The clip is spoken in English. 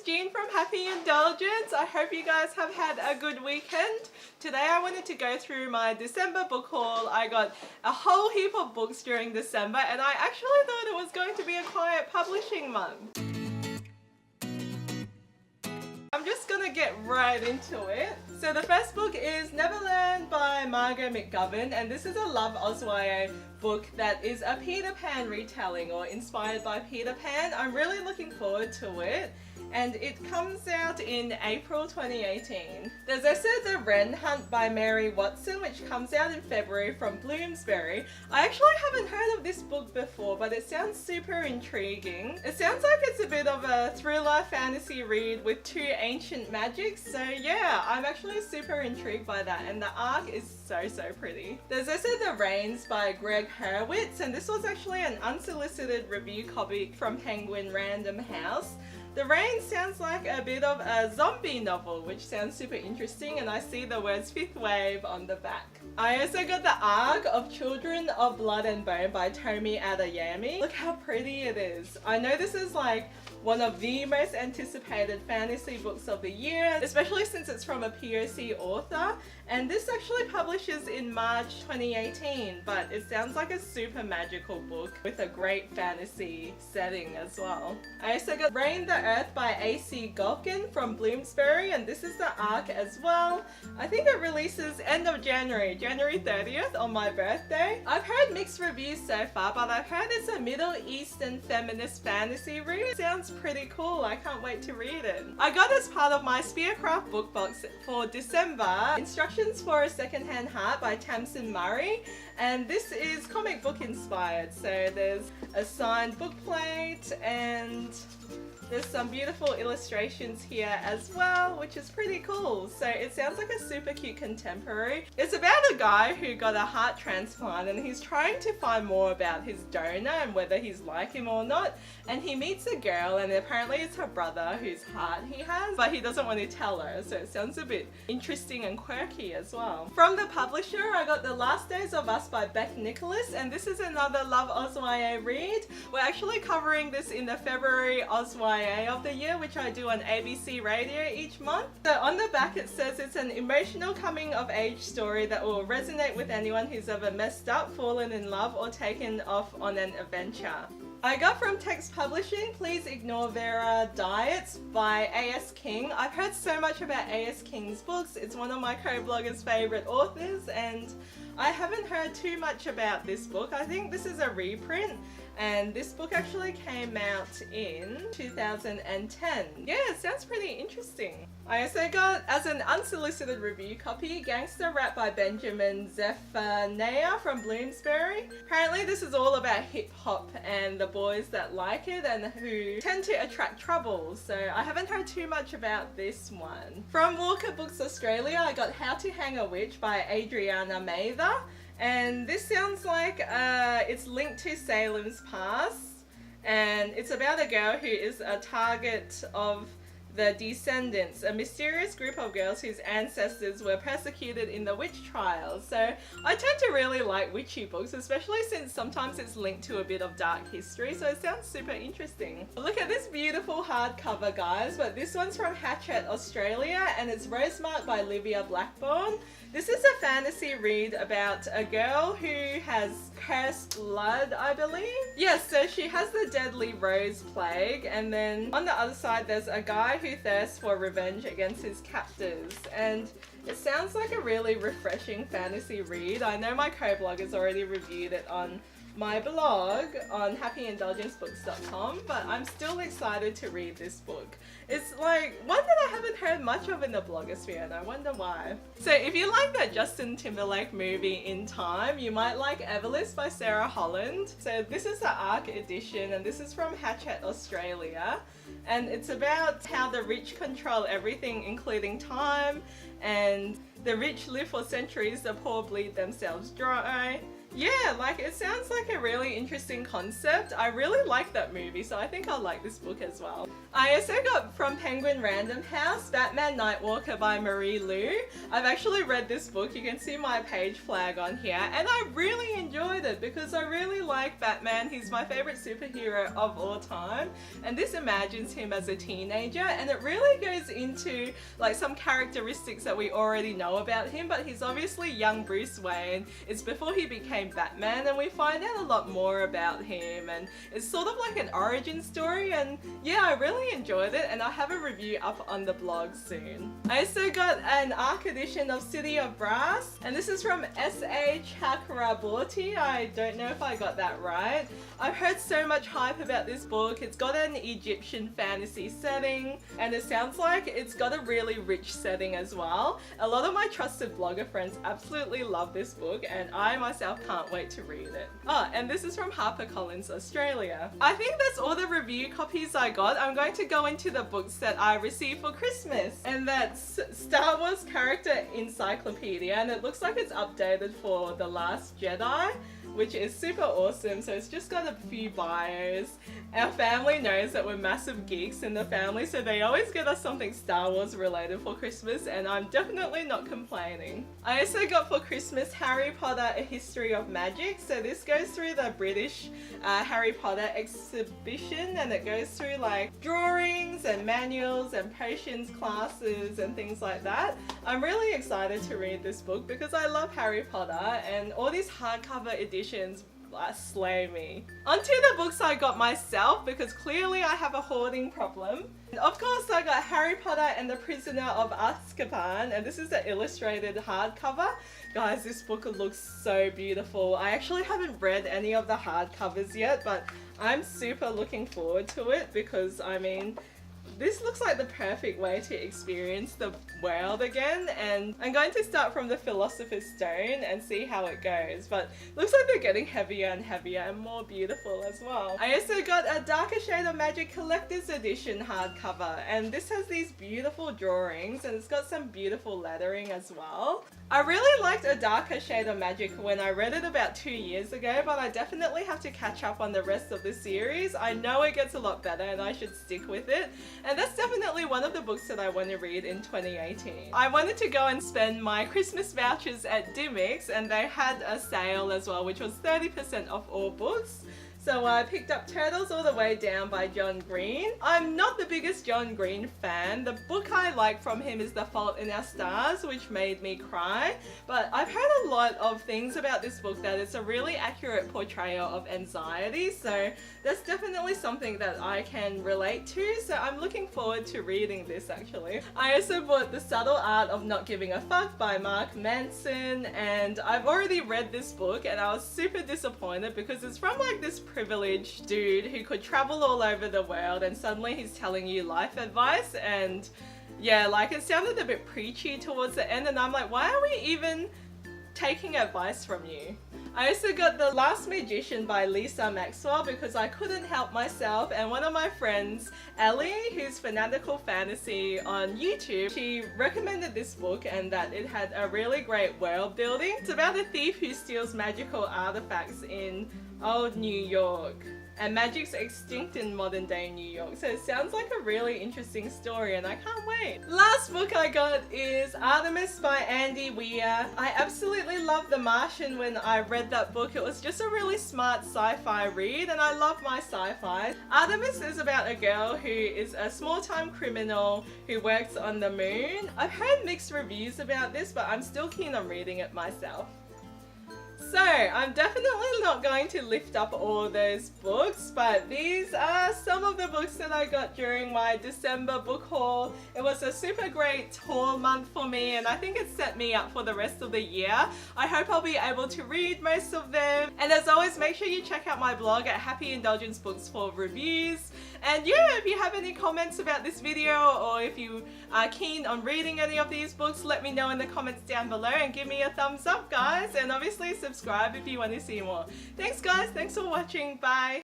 Jean from Happy Indulgence. I hope you guys have had a good weekend. Today I wanted to go through my December book haul. I got a whole heap of books during December and I actually thought it was going to be a quiet publishing month. I'm just gonna get right into it. So the first book is Neverland by Margot McGovern, and this is a Love Oz YA book that is a Peter Pan retelling or inspired by Peter Pan. I'm really looking forward to it. And it comes out in April 2018. There's also The Wren Hunt by Mary Watson, which comes out in February from Bloomsbury. I actually haven't heard of this book before, but it sounds super intriguing. It sounds like it's a bit of a thriller fantasy read with two ancient magics, so yeah, I'm actually super intrigued by that, and the art is so pretty. There's also The Rains by Greg Hurwitz, and this was actually an unsolicited review copy from Penguin Random House. The Rain sounds like a bit of a zombie novel, which sounds super interesting, and I see the words Fifth Wave on the back. I also got The Ark of Children of Blood and Bone by Tomi Adeyemi. Look how pretty it is. I know this is like one of the most anticipated fantasy books of the year, especially since it's from a POC author, and this actually publishes in March 2018, but it sounds like a super magical book with a great fantasy setting as well. I also got Rain the Earth by A.C. Galkin from Bloomsbury, and this is the Ark as well. I think it releases end of January 30th on my birthday. I've heard mixed reviews so far, but I've heard it's a Middle Eastern feminist fantasy read. Sounds pretty cool. I can't wait to read it. I got as part of my Spearcraft book box for December Instructions for a Secondhand Heart by Tamsin Murray, and this is comic book inspired. So there's a signed book plate and there's some beautiful illustrations here as well, which is pretty cool. So it sounds like a super cute contemporary. It's about a guy who got a heart transplant and he's trying to find more about his donor and whether he's like him or not. And he meets a girl, and apparently it's her brother whose heart he has, but he doesn't want to tell her. So it sounds a bit interesting and quirky as well. From the publisher, I got The Last Days of Us by Beth Nicholas, and this is another Love Oz YA read. We're actually covering this in the February Oz YA of the year, which I do on ABC Radio each month. So on the back it says it's an emotional coming of age story that will resonate with anyone who's ever messed up, fallen in love, or taken off on an adventure. I got from Text Publishing Please Ignore Vera Diets by A.S. King. I've heard so much about A.S. King's books. It's one of my co-bloggers' favourite authors, and I haven't heard too much about this book. I think this is a reprint, and this book actually came out in 2010. Yeah, it sounds pretty interesting. I also got, as an unsolicited review copy, Gangster Rap by Benjamin Zephaniah from Bloomsbury. Apparently this is all about hip hop and the boys that like it and who tend to attract trouble, so I haven't heard too much about this one. From Walker Books Australia, I got How to Hang a Witch by Adriana Mather. And this sounds like it's linked to Salem's past, and it's about a girl who is a target of the Descendants, a mysterious group of girls whose ancestors were persecuted in the witch trials. So I tend to really like witchy books, especially since sometimes it's linked to a bit of dark history, so it sounds super interesting. Look at this beautiful hardcover, guys, but this one's from Hachette Australia, and it's Rosemark by Livia Blackburn. This is a fantasy read about a girl who has cursed blood, I believe. Yes, so she has the deadly rose plague, and then on the other side there's a guy who thirsts for revenge against his captors, and it sounds like a really refreshing fantasy read. I know my co-bloggers already reviewed it on my blog on happyindulgencebooks.com, but I'm still excited to read this book. It's like one that I haven't heard much of in the blogosphere, and I wonder why. So if you like that Justin Timberlake movie In Time, you might like Everlist by Sarah Holland. So this is the Ark edition, and this is from Hachette Australia, and it's about how the rich control everything, including time, and the rich live for centuries, the poor bleed themselves dry. Yeah, like it sounds like a really interesting concept. I really like that movie, so I think I'll like this book as well. I also got from Penguin Random House, Batman Nightwalker by Marie Lu. I've actually read this book, you can see my page flag on here, and I really enjoyed it because I really like Batman. He's my favourite superhero of all time, and this imagines him as a teenager, and it really goes into like some characteristics that we already know about him, but he's obviously young Bruce Wayne. It's before he became Batman, and we find out a lot more about him, and it's sort of like an origin story, and yeah, I really enjoyed it, and I'll have a review up on the blog soon. I also got an ARC edition of City of Brass, and this is from S.A. Chakraborty. I don't know if I got that right. I've heard so much hype about this book. It's got an Egyptian fantasy setting, and it sounds like it's got a really rich setting as well. A lot of my trusted blogger friends absolutely love this book, and I myself can't wait to read it. Oh, and this is from HarperCollins Australia. I think that's all the review copies I got. I'm going to go into the books that I received for Christmas, and that's Star Wars Character Encyclopedia, and it looks like it's updated for The Last Jedi, which is super awesome. So it's just got a few bios. Our family knows that we're massive geeks in the family, so they always get us something Star Wars related for Christmas, and I'm definitely not complaining. I also got for Christmas Harry Potter A History of Magic. So this goes through the British Harry Potter exhibition, and it goes through like drawings and manuals and potions classes and things like that. I'm really excited to read this book because I love Harry Potter, and all these hardcover editions slay me. Onto the books I got myself, because clearly I have a hoarding problem. And of course I got Harry Potter and the Prisoner of Azkaban, and this is the illustrated hardcover. Guys, this book looks so beautiful. I actually haven't read any of the hardcovers yet, but I'm super looking forward to it because, I mean, this looks like the perfect way to experience the world again, and I'm going to start from the Philosopher's Stone and see how it goes, but looks like they're getting heavier and heavier and more beautiful as well. I also got a Darker Shade of Magic Collector's Edition hardcover, and this has these beautiful drawings, and it's got some beautiful lettering as well. I really liked A Darker Shade of Magic when I read it about 2 years ago, but I definitely have to catch up on the rest of the series. I know it gets a lot better and I should stick with it, and that's definitely one of the books that I want to read in 2018. I wanted to go and spend my Christmas vouchers at Dymocks, and they had a sale as well, which was 30% off all books. So I picked up Turtles All the Way Down by John Green. I'm not the biggest John Green fan. The book I like from him is The Fault in Our Stars, which made me cry. But I've heard a lot of things about this book, that it's a really accurate portrayal of anxiety. So that's definitely something that I can relate to. So I'm looking forward to reading this actually. I also bought The Subtle Art of Not Giving a Fuck by Mark Manson. And I've already read this book and I was super disappointed because it's from like this privileged dude who could travel all over the world, and suddenly he's telling you life advice, and yeah, like it sounded a bit preachy towards the end, and I'm like, why are we even taking advice from you? I also got The Last Magician by Lisa Maxwell because I couldn't help myself, and one of my friends, Ellie, who's Fanatical Fantasy on YouTube, she recommended this book and that it had a really great world building. It's about a thief who steals magical artifacts in old New York, and magic's extinct in modern day New York. So it sounds like a really interesting story and I can't wait. Last book I got is Artemis by Andy Weir. I absolutely loved The Martian when I read that book. It was just a really smart sci-fi read, and I love my sci-fi. Artemis is about a girl who is a small-time criminal who works on the moon. I've heard mixed reviews about this, but I'm still keen on reading it myself. So, I'm definitely not going to lift up all those books, but these are some of the books that I got during my December book haul. It was a super great haul month for me, and I think it set me up for the rest of the year. I hope I'll be able to read most of them. And as always, make sure you check out my blog at Happy Indulgence Books for reviews. And yeah, if you have any comments about this video, or if you are keen on reading any of these books, let me know in the comments down below and give me a thumbs up, guys. And obviously subscribe if you want to see more. Thanks guys, thanks for watching, bye!